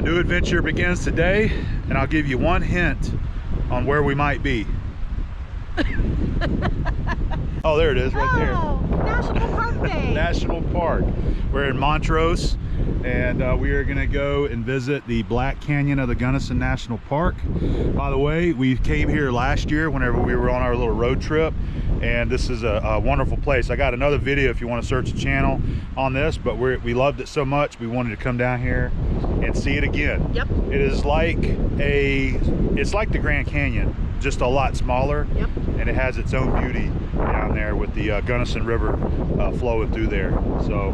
new adventure begins today, and I'll give you one hint on where we might be. Oh, there it is, right there. National Park Day. National Park. We're in Montrose, and we are going to go and visit the Black Canyon of the Gunnison National Park. By the way, we came here last year whenever we were on our little road trip, and this is a wonderful place. I got another video if you want to search the channel on this, but we loved it so much we wanted to come down here and see it again. Yep. It is like it's like the Grand Canyon, just a lot smaller. Yep. And it has its own beauty down there with the Gunnison River flowing through there. So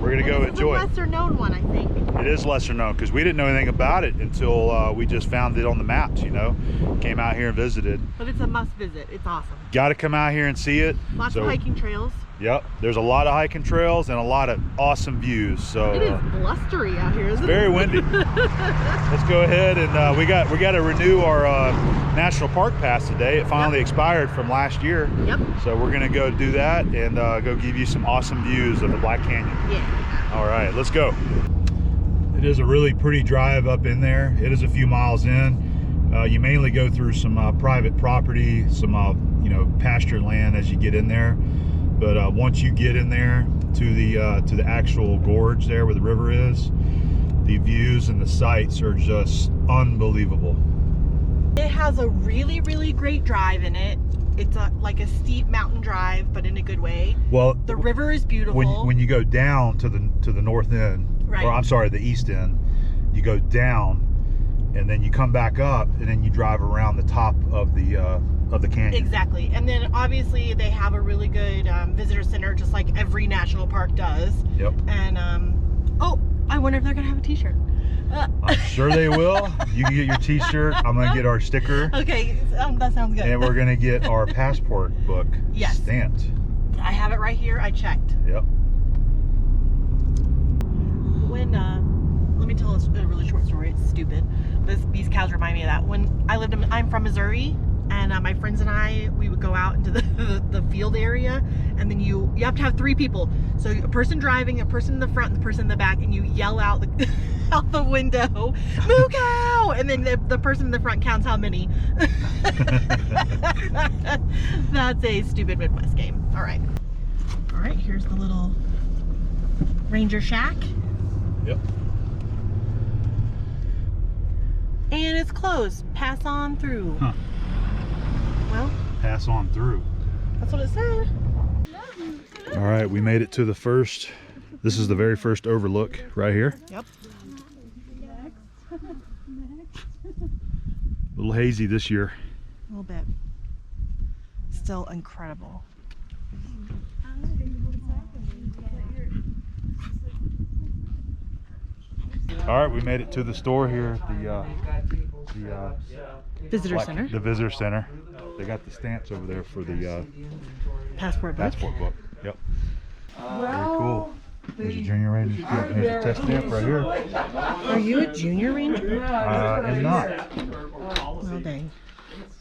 we're gonna go enjoy it. It's a lesser known one, I think. It is lesser known because we didn't know anything about it until we just found it on the maps, you know. Came out here and visited. But it's a must visit. It's awesome. Got to come out here and see it. Lots of hiking trails. Yep, there's a lot of hiking trails and a lot of awesome views. So it is blustery out here, isn't it? Very windy. Let's go ahead and we got to renew our national park pass today. It finally expired from last year. Yep. So we're gonna go do that and go give you some awesome views of the Black Canyon. Yeah. All right, let's go. It is a really pretty drive up in there. It is a few miles in. You mainly go through some private property, some you know, pasture land as you get in there. But once you get in there to the actual gorge there where the river is, the views and the sights are just unbelievable. It has a really, really great drive in it. It's like a steep mountain drive, but in a good way. Well, the river is beautiful. When you go down to the north end, right. Or I'm sorry, the east end, you go down, and then you come back up, and then you drive around the top of the canyon. Exactly. And then obviously they have a really good visitor center, just like every national park does. Yep. And oh, I wonder if they're gonna have a t-shirt. I'm sure they will. You can get your t-shirt. I'm gonna get our sticker. Okay, that sounds good. And we're gonna get our passport book stamped. I have it right here. I checked. Yep. When let me tell a really short story. It's stupid. These cows remind me of that. When I'm from Missouri, and my friends and we would go out into the field area, and then you have to have 3 people. So a person driving, a person in the front, and the person in the back, and you yell out out the window, "Moo cow!" And then the person in the front counts how many. That's a stupid Midwest game. All right, here's the little ranger shack. Yep. And it's closed. Pass on through. Huh. Well, pass on through. That's what it said. All right, we made it to the first. This is the very first overlook right here. Yep. A little hazy this year. A little bit. Still incredible. All right, we made it to the store here at the visitor center. The visitor center. They got the stamps over there for the passport book. Yep. Very cool. There's a junior ranger. Here's a test stamp right here. Are you a junior ranger? I'm not. Well, dang.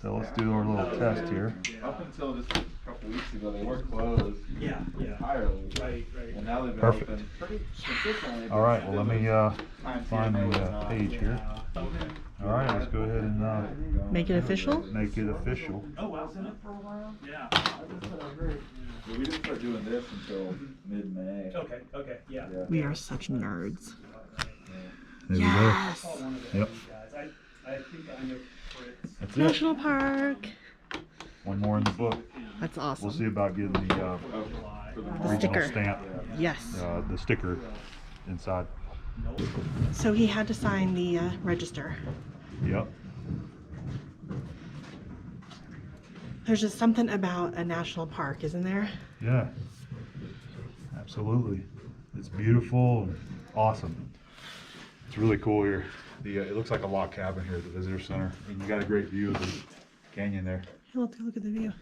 So let's do our little test here. Up until just a couple weeks ago, they were closed entirely. Right. And now they've been open pretty consistently. All right, well, let me find the page here. All right, let's go ahead and make it official. Make it official. Oh, wow, was in it for a while? Yeah. We didn't start doing this until mid-May. Okay, yeah. We are such nerds. There yes. we go. Yep. I think I know. That's National Park. One more in the book. That's awesome. We'll see about getting the sticker stamp. Yes. The sticker inside. So he had to sign the register. Yep. There's just something about a national park, isn't there? Yeah. Absolutely. It's beautiful and awesome. It's really cool here. It looks like a log cabin here at the visitor center, and you got a great view of the canyon there. Hey, let's go look at the view.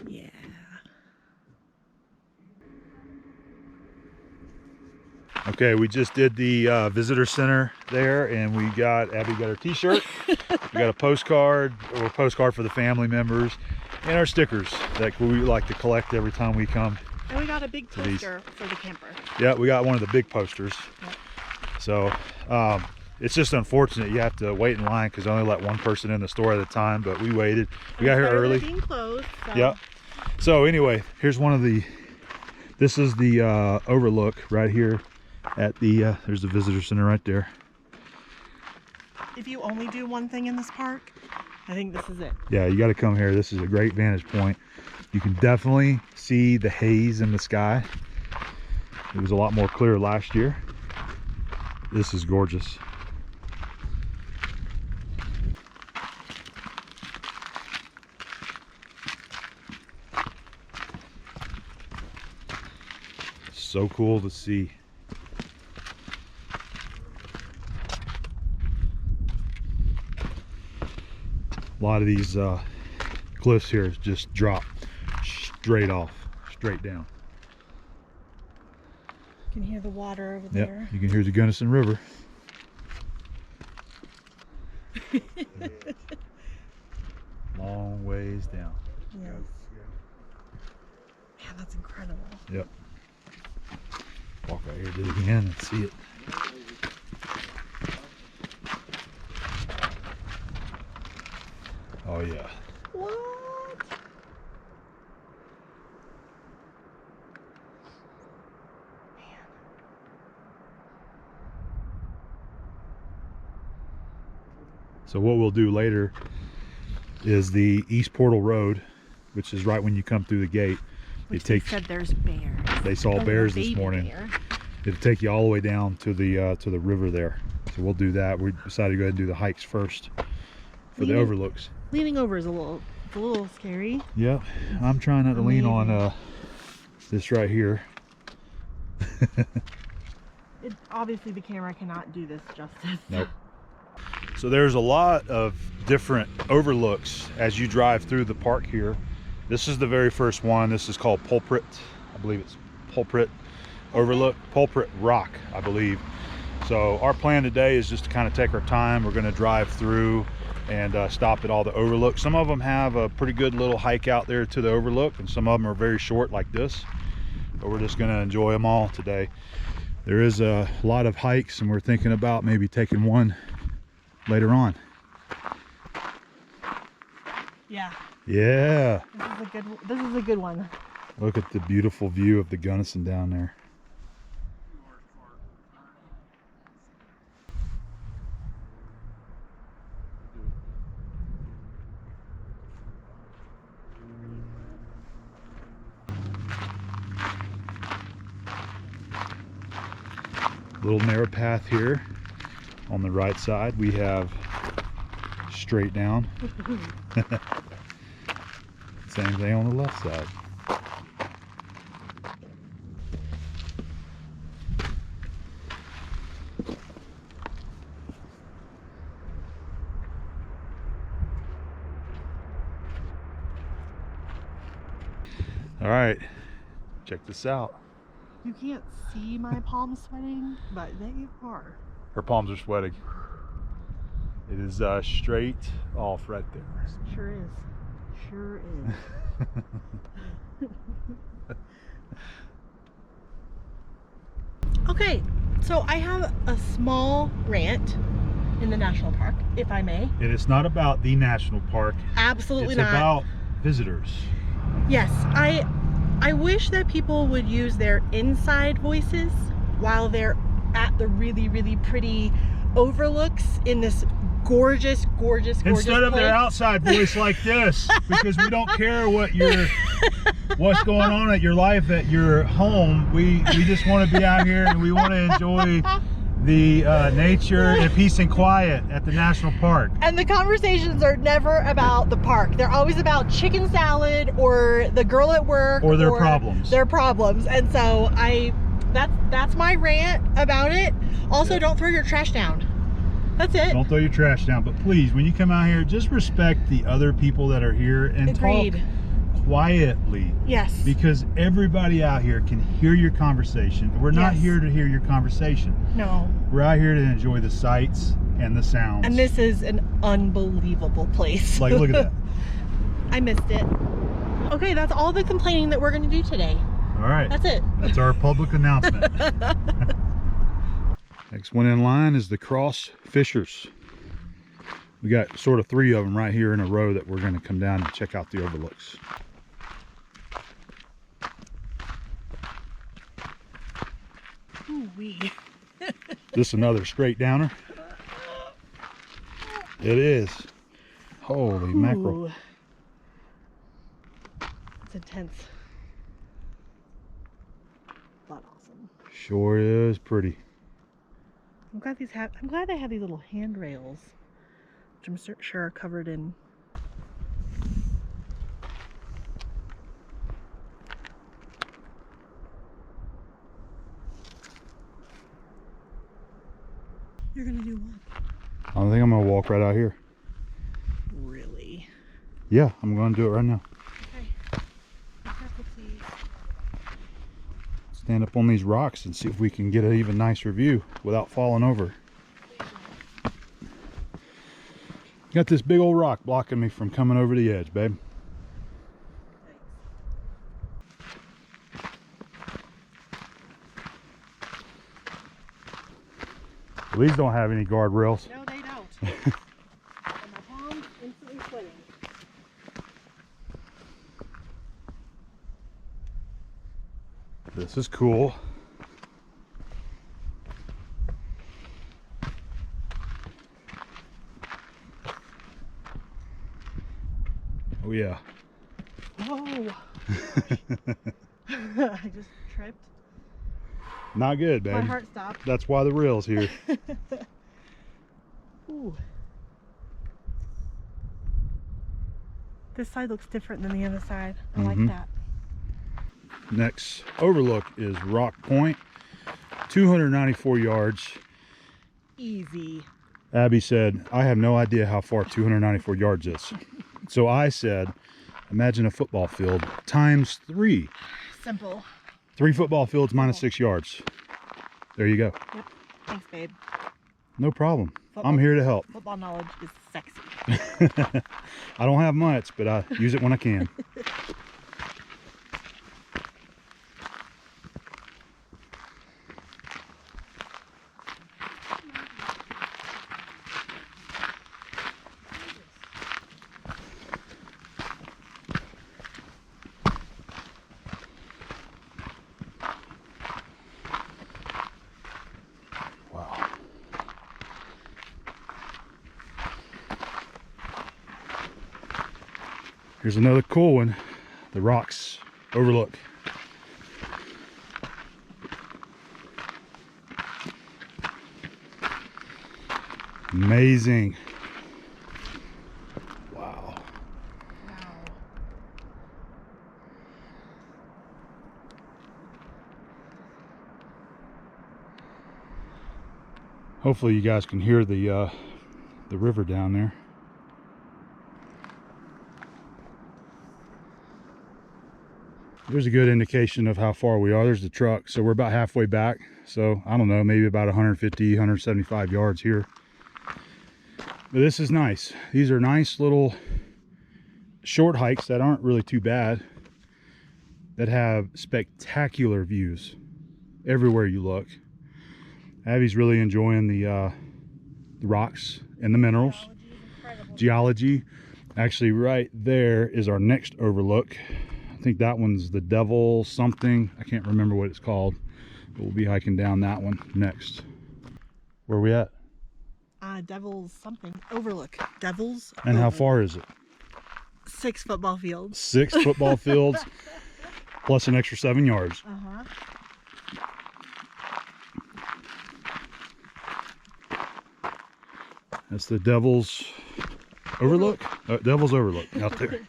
Yeah. Okay, we just did the visitor center there, and Abby got her t-shirt. We got a postcard for the family members, and our stickers that we like to collect every time we come. And we got a big poster for the camper. Yeah, we got one of the big posters. Yep. So it's just unfortunate you have to wait in line because they only let one person in the store at a time, but we waited. We got here early. Being closed, so. Yep. So anyway, here's one of the, this is the Overlook right here at the, there's the visitor center right there. If you only do one thing in this park, I think this is it. Yeah, you got to come here. This is a great vantage point. You can definitely see the haze in the sky. It was a lot more clear last year. This is gorgeous. So cool to see. A lot of these cliffs here just drop straight off, straight down. You can hear the water over Yep, there. you can hear the Gunnison River. Long ways down. Yes. Man, that's incredible. Yep. Walk right here to it again and see it. Oh yeah. What? Man. So what we'll do later is the East Portal Road, which is right when you come through the gate. Which It takes. they said there's bears. They saw Oh, bears baby this morning. bear. It'll take you all the way down to the river there. So we'll do that. We decided to go ahead and do the hikes first for the Leaning- overlooks. Leaning over is a little scary. Yep, I'm trying not to lean on this right here. Obviously the camera cannot do this justice. Nope. So there's a lot of different overlooks as you drive through the park here. This is the very first one. This is called Pulpit. I believe it's Pulpit Overlook. Pulpit Rock, I believe. So our plan today is just to kind of take our time. We're going to drive through and stop at all the overlooks. Some of them have a pretty good little hike out there to the overlook, and some of them are very short like this. But we're just going to enjoy them all today. There is a lot of hikes, and we're thinking about maybe taking one later on. Yeah. Yeah. This is a good one. Look at the beautiful view of the Gunnison down there. Little narrow path here. On the right side we have straight down. Same thing on the left side. All right, check this out. You can't see my palms sweating, but they are. Her palms are sweating. It is straight off right there. Sure is. Sure is. Okay, so I have a small rant in the national park, if I may. And it's not about the national park. Absolutely It's not. about visitors. Yes, I wish that people would use their inside voices while they're at the really, really pretty overlooks in this gorgeous Instead of place. their outside voice like this, because we don't care what's going on at your life at your home. We just want to be out here and we want to enjoy the nature and peace and quiet at the national park. And the conversations are never about the park. They're always about chicken salad or the girl at work Or their problems. Their problems. And so that's my rant about it. Also, don't throw your trash down. That's it. Don't throw your trash down, but please, when you come out here, just respect the other people that are here and Agreed. talk quietly. Yes. Because everybody out here can hear your conversation. We're not Yes. here to hear your conversation. No. We're out here to enjoy the sights and the sounds. And this is an unbelievable place. Like, look at that. I missed it. Okay, that's all the complaining that we're going to do today. All right. That's it. That's our public announcement. Next one in line is the Cross Fishers. We got sort of 3 of them right here in a row that we're going to come down and check out the overlooks. Ooh-wee. This another straight downer. It is. Holy mackerel. Ooh. It's intense. But awesome. Sure is pretty. I'm glad they have these little handrails, which I'm sure are covered in. You're gonna do what? I think I'm gonna walk right out here. Really? Yeah, I'm gonna do it right now. Okay. Be careful, please. Stand up on these rocks and see if we can get an even nicer view without falling over. Got this big old rock blocking me from coming over the edge, babe. These don't have any guardrails. No, they don't. And my palms instantly sweating. This is cool. Oh yeah. Whoa. I just tripped. Not good, babe. My heart stopped. That's why the rail's here. Ooh. This side looks different than the other side. I like that. Next overlook is Rock Point, 294 yards. Easy. Abby said, I have no idea how far 294 yards is. So I said, imagine a football field times 3. Simple. 3 football fields minus 6 yards. There you go. Yep. Thanks, babe. No problem. Football, I'm here to help. Football knowledge is sexy. I don't have much, but I use it when I can. Here's another cool one, the Rocks Overlook. Amazing. Wow. Hopefully you guys can hear the river down there. There's a good indication of how far we are. There's the truck, so we're about halfway back. So I don't know, maybe about 150, 175 yards here. But this is nice. These are nice little short hikes that aren't really too bad, that have spectacular views everywhere you look. Abby's really enjoying the rocks and the minerals. Geology. Actually, right there is our next overlook. I think that one's the Devil something. I can't remember what it's called, but we'll be hiking down that one next. Where are we at? Devil's something. Overlook. Devil's And how Overlook. far is it? 6 football fields. 6 football fields plus an extra 7 yards. Uh-huh. That's the Devil's Overlook? Devil's Overlook out there.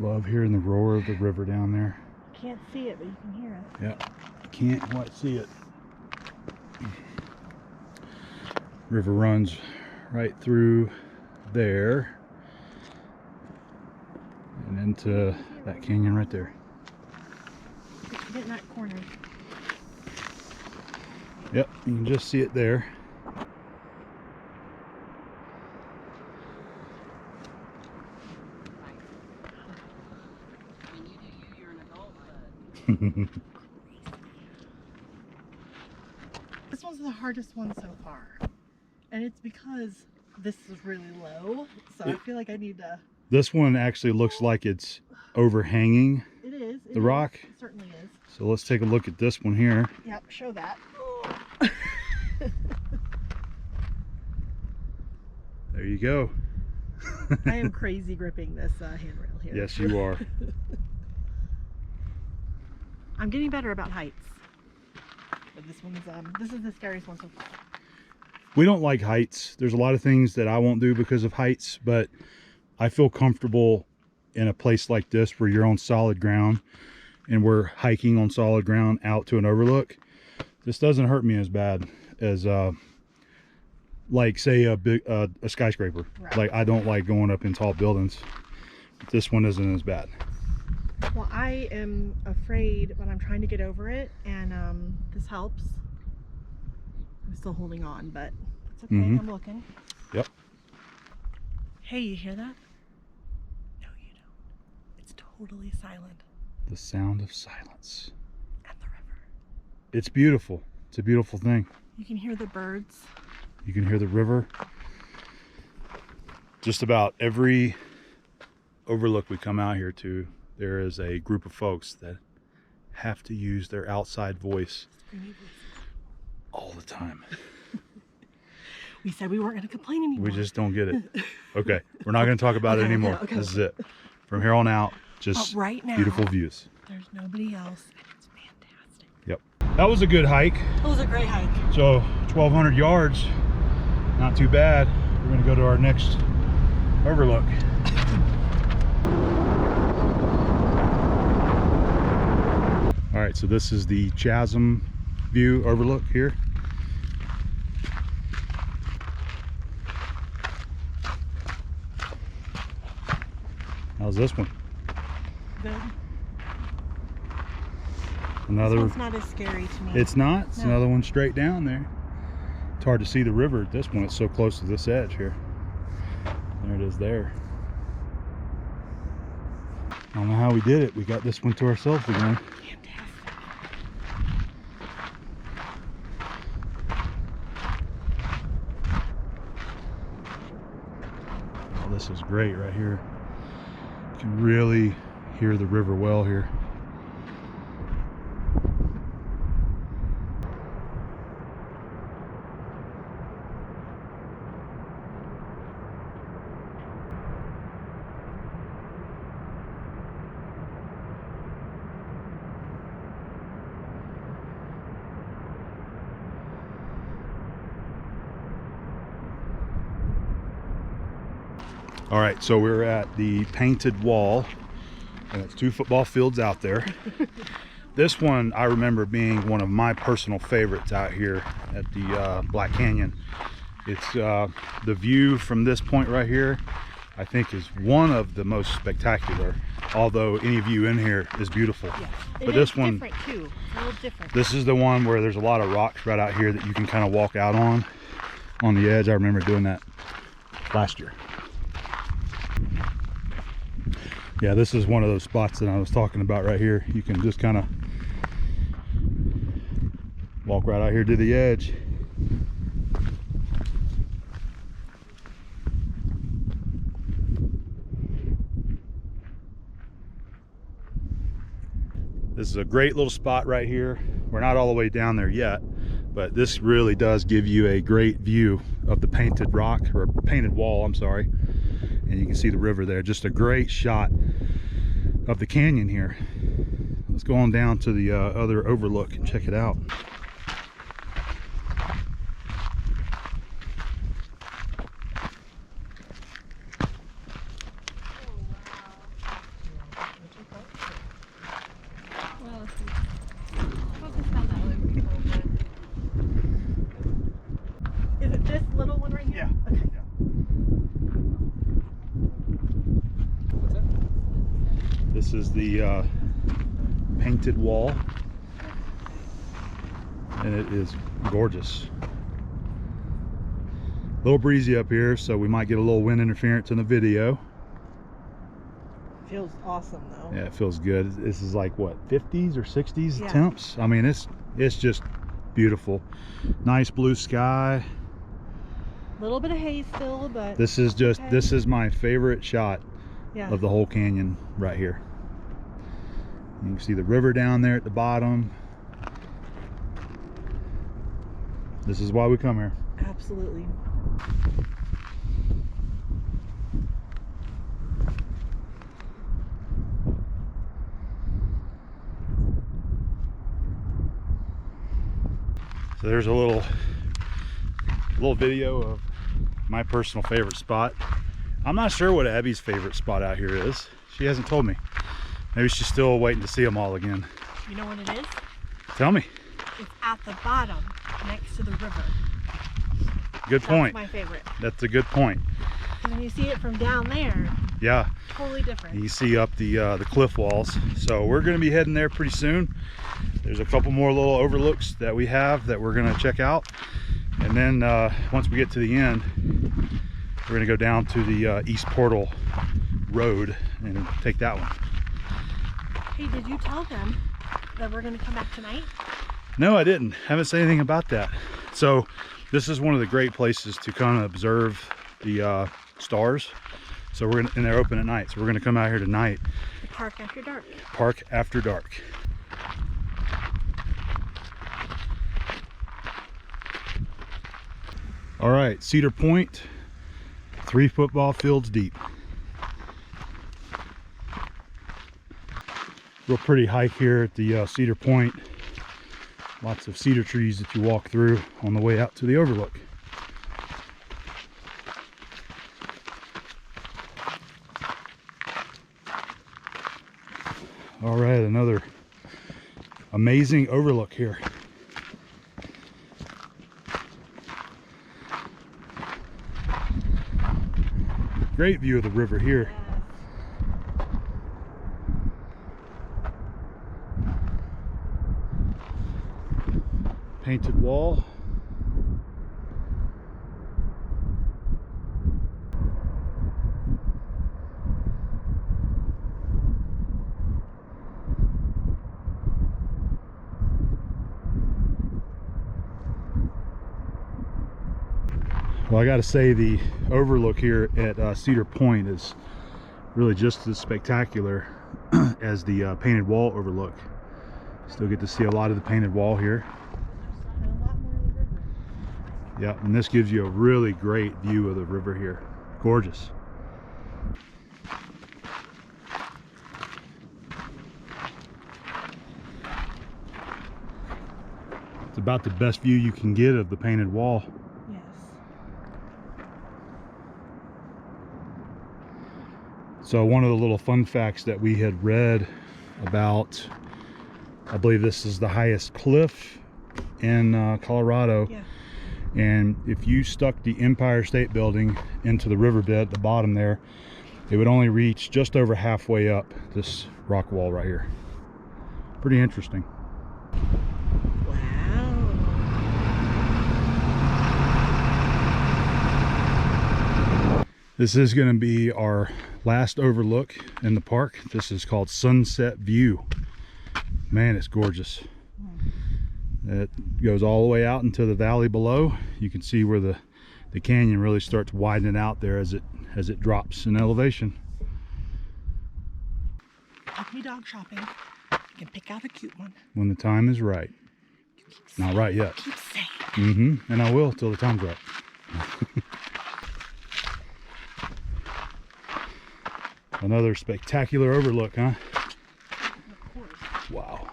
Love hearing the roar of the river down there. Can't see it, but you can hear it. Yeah, can't quite see it. River runs right through there and into that canyon right there. Get in that corner. Yep, you can just see it there. This one's the hardest one so far. And it's because this is really low. So I feel like I need to... This one actually looks like it's overhanging It is. the rock. It certainly is. So let's take a look at this one here. Yep, show that. There you go. I am crazy gripping this handrail here. Yes, you are. I'm getting better about heights. But this is the scariest one so far. We don't like heights. There's a lot of things that I won't do because of heights, but I feel comfortable in a place like this where you're on solid ground and we're hiking on solid ground out to an overlook. This doesn't hurt me as bad as like say a skyscraper. Right. Like I don't like going up in tall buildings. This one isn't as bad. Well, I am afraid, but I'm trying to get over it, and this helps. I'm still holding on, but it's okay. I'm looking. Yep. Hey, you hear that? No, you don't. It's totally silent. The sound of silence. And the river. It's beautiful. It's a beautiful thing. You can hear the birds. You can hear the river. Just about every overlook we come out here to, there is a group of folks that have to use their outside voice all the time. We said we weren't going to complain anymore. We just don't get it. Okay, we're not going to talk about it anymore. Okay. This is it. From here on out, just right now, beautiful views. There's nobody else, and it's fantastic. Yep. That was a good hike. It was a great hike. So 1,200 yards, not too bad. We're going to go to our next overlook. All right, so this is the Chasm view overlook here. How's this one? Good. Another. This one's not as scary to me. It's not. It's another one straight down there. It's hard to see the river at this point. It's so close to this edge here. There it is there. I don't know how we did it. We got this one to ourselves again. Fantastic. Oh, this is great right here. You can really hear the river well here. All right, so we're at the painted wall, and it's 2 football fields out there. This one I remember being one of my personal favorites out here at the Black Canyon. It's the view from this point right here, I think, is one of the most spectacular, although any view in here is beautiful. Yes. But this one, different too. It's a little different. This is the one where there's a lot of rocks right out here that you can kind of walk out on the edge. I remember doing that last year. Yeah, this is one of those spots that I was talking about right here. You can just kind of walk right out here to the edge. This is a great little spot right here. We're not all the way down there yet, but this really does give you a great view of the painted rock, or painted wall, I'm sorry. And you can see the river there. Just a great shot of the canyon here. Let's go on down to the other overlook and check it out. Is it this little one right here? Yeah. Okay. This is the painted wall, and it is gorgeous. A little breezy up here, so we might get a little wind interference in the video. Feels awesome though. Yeah, it feels good. This is like what, 50s or 60s Yeah. temps? I mean, it's just beautiful. Nice blue sky. A little bit of haze still, but This is just okay. This is my favorite shot Yeah. of the whole canyon right here. You can see the river down there at the bottom. This is why we come here. Absolutely. So there's a little video of my personal favorite spot. I'm not sure what Abby's favorite spot out here is. She hasn't told me. Maybe she's still waiting to see them all again. You know what it is? Tell me. It's at the bottom, next to the river. Good point. That's my favorite. That's a good point. And when you see it from down there, Yeah. totally different. You see up the cliff walls. So we're going to be heading there pretty soon. There's a couple more little overlooks that we have that we're going to check out, and then once we get to the end, we're going to go down to the East Portal Road and take that one. Hey, did you tell them that we're going to come back tonight? No, I didn't. Haven't said anything about that. So this is one of the great places to kind of observe the stars. So we're gonna, and they're open at night, so we're going to come out here tonight. The park after dark. Park after dark. All right, Cedar Point, 3 football fields deep. Real pretty hike here at the Cedar Point. Lots of cedar trees that you walk through on the way out to the Overlook. All right, another amazing overlook here. Great view of the river here. Painted wall. Well, I got to say the overlook here at Cedar Point is really just as spectacular as the painted wall overlook. Still get to see a lot of the painted wall here. And a lot more of the river. Yeah, and this gives you a really great view of the river here. Gorgeous. It's about the best view you can get of the painted wall. Yes. So one of the little fun facts that we had read about, I believe this is the highest cliff in Colorado. Yeah. And if you stuck the Empire State Building into the riverbed at the bottom there, it would only reach just over halfway up this rock wall right here. Pretty interesting. Wow. This is going to be our last overlook in the park. This is called Sunset View. Man, it's gorgeous. It goes all the way out into the valley below. You can see where the canyon really starts widening out there as it drops in elevation. Take me dog shopping. You can pick out a cute one. When the time is right. Not right yet. Keep saying. And I will till the time's right. Another spectacular overlook, huh? Of course. Wow.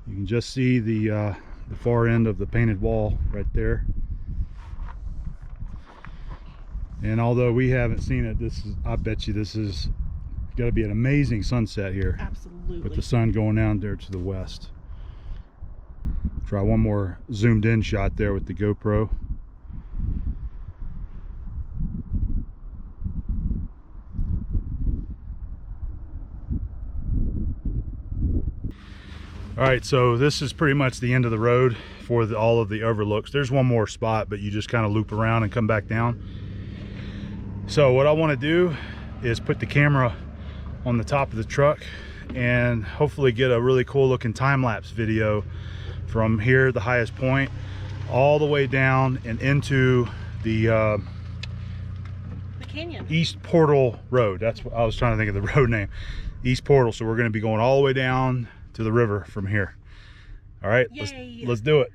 You can just see the far end of the painted wall right there. And although we haven't seen it, I bet you this is got to be an amazing sunset here. Absolutely. With the sun going down there to the west. Try one more zoomed in shot there with the GoPro. All right, so this is pretty much the end of the road. for all of the overlooks. There's one more spot, but you just kind of loop around and come back down. So what I want to do is put the camera on the top of the truck and hopefully get a really cool looking time-lapse video from here, the highest point, all the way down and into the canyon. East Portal Road. That's what I was trying to think of, the road name. East Portal. So we're going to be going all the way down to the river from here. All right, let's do it.